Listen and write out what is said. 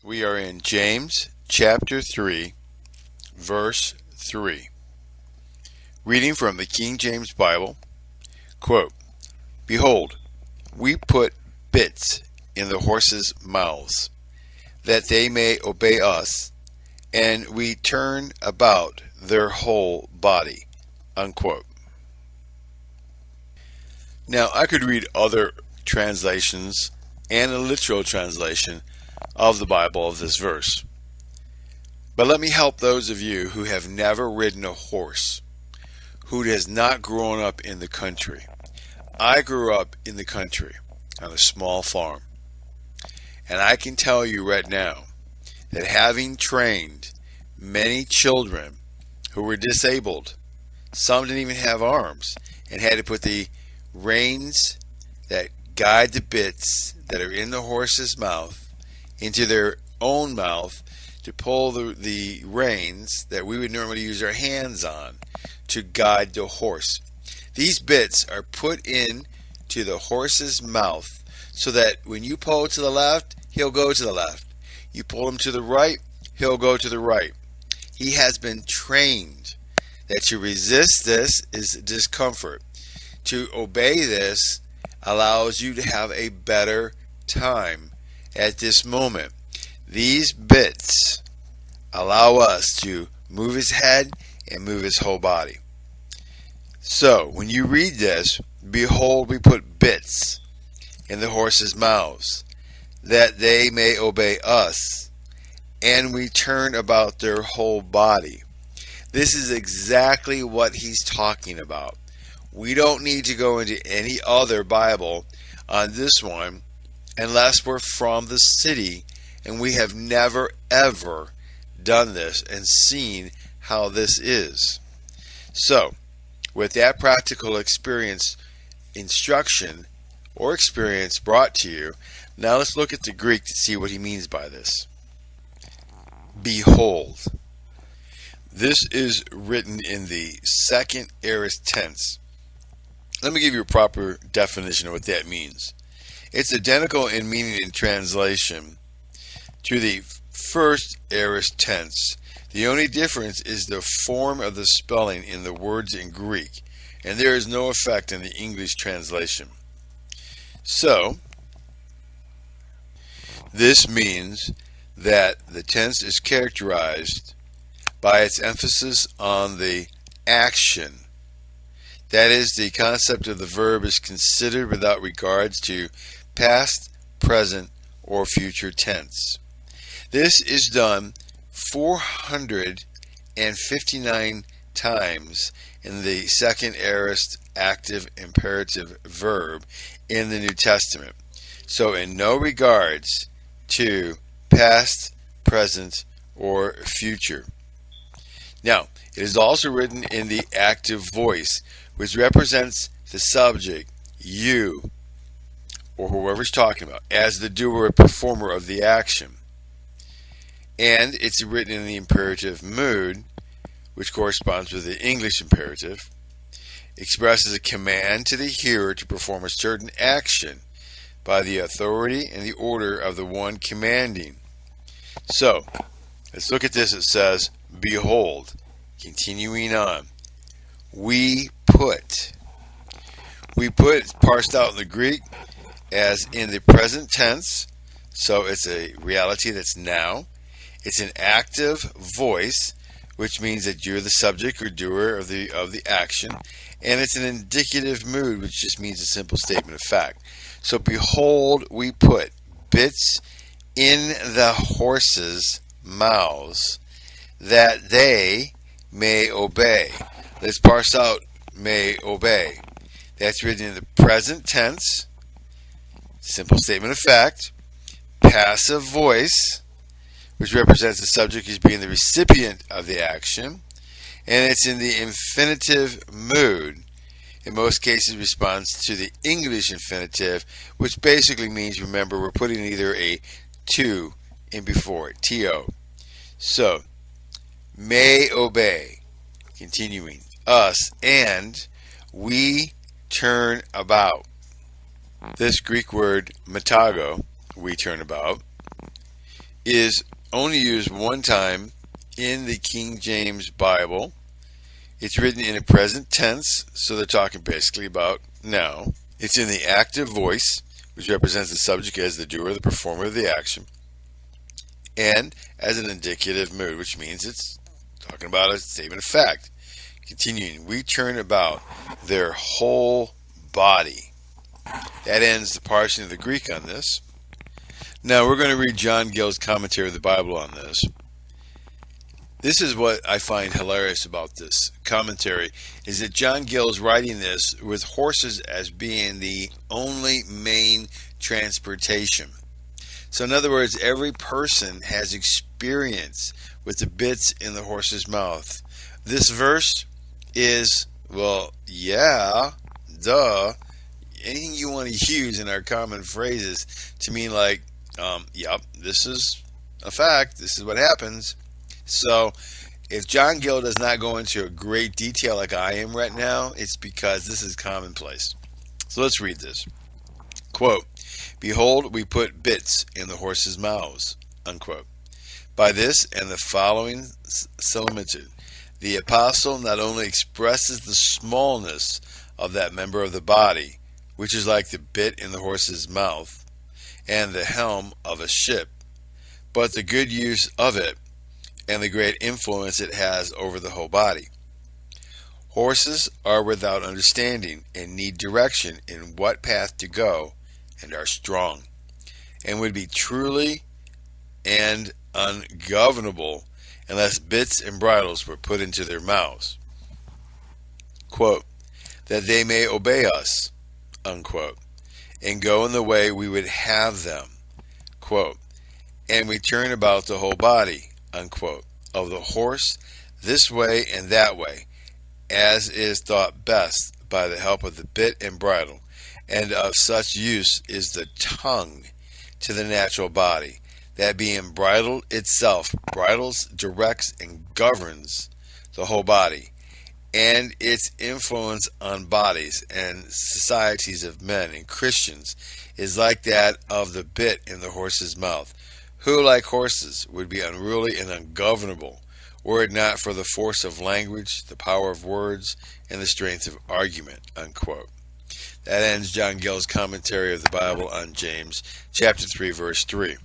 We are in James chapter 3, verse 3. Reading from the King James Bible, quote, "Behold, we put bits in the horses' mouths, that they may obey us, and we turn about their whole body." Unquote. Now, I could read other translations and a literal translation of the Bible of this verse. But let me help those of you who have never ridden a horse, who has not grown up in the country. I grew up in the country on a small farm. And I can tell you right now that having trained many children who were disabled, some didn't even have arms, and had to put the reins that guide the bits that are in the horse's mouth into their own mouth to pull the reins that we would normally use our hands on to guide the horse. These bits are put in to the horse's mouth so that when you pull to the left, he'll go to the left. You pull him to the right, he'll go to the right. He has been trained that to resist this is discomfort. To obey this allows you to have a better time at this moment. These bits allow us to move his head and move his whole body. So, when you read this, behold, we put bits in the horses' mouths, that they may obey us, and we turn about their whole body. This is exactly what he's talking about. We don't need to go into any other Bible on this one unless we're from the city and we have never ever done this and seen how this is. So, with that practical instruction or experience brought to you, now let's look at the Greek to see what he means by this. Behold. This is written in the second aorist tense. Let me give you a proper definition of what that means. It's identical in meaning and translation to the first aorist tense. The only difference is the form of the spelling in the words in Greek, and there is no effect in the English translation. So, this means that the tense is characterized by its emphasis on the action. That is, the concept of the verb is considered without regards to past, present, or future tense. This is done 459 times in the second aorist active imperative verb in the New Testament. So in no regards to past, present, or future. Now, it is also written in the active voice, which represents the subject, you, or whoever's talking about, as the doer or performer of the action. And it's written in the imperative mood, which corresponds with the English imperative, expresses a command to the hearer to perform a certain action by the authority and the order of the one commanding. So, let's look at this. It says, behold, continuing on, we put is parsed out in the Greek as in the present tense, so it's a reality that's now. It's an active voice, which means that you're the subject or doer of the action, and it's an indicative mood, which just means a simple statement of fact. So behold, we put bits in the horses' mouths, that they may obey. Let's parse out may obey. That's written in the present tense, simple statement of fact, passive voice, which represents the subject as being the recipient of the action, and it's in the infinitive mood. In most cases, responds to the English infinitive, which basically means, remember, we're putting either a to in before it, to. So, may obey, continuing, us, and we turn about. This Greek word metago, we turn about, is only used one time in the King James Bible. It's written in a present tense, so they're talking basically about now. It's in the active voice, which represents the subject as the doer, the performer of the action, and as an indicative mood, which means it's talking about a statement of fact. Continuing, we turn about their whole body. That ends the parsing of the Greek on this. Now we're going to read John Gill's commentary of the Bible on this. This is what I find hilarious about this commentary, is that John Gill is writing this with horses as being the only main transportation. So in other words, every person has experience with the bits in the horse's mouth. This verse is, well, yeah, duh, anything you want to use in our common phrases to mean like, yep, this is a fact, this is what happens. So if John Gill does not go into a great detail like I am right now, it's because this is commonplace. So let's read this. Quote, "Behold, we put bits in the horses' mouths," unquote. By this and the following similitude, the apostle not only expresses the smallness of that member of the body, which is like the bit in the horse's mouth and the helm of a ship, but the good use of it and the great influence it has over the whole body. Horses are without understanding and need direction in what path to go, and are strong, and would be truly and ungovernable unless bits and bridles were put into their mouths. Quote, "that they may obey us," unquote, "and go in the way we would have them," quote, "and we turn about the whole body," unquote, "of the horse this way and that way, as is thought best by the help of the bit and bridle, and of such use is the tongue to the natural body, that being bridled itself bridles, directs, and governs the whole body, and its influence on bodies and societies of men and Christians is like that of the bit in the horse's mouth, who, like horses, would be unruly and ungovernable, were it not for the force of language, the power of words, and the strength of argument," unquote. That ends John Gill's commentary of the Bible on James, chapter 3, verse 3.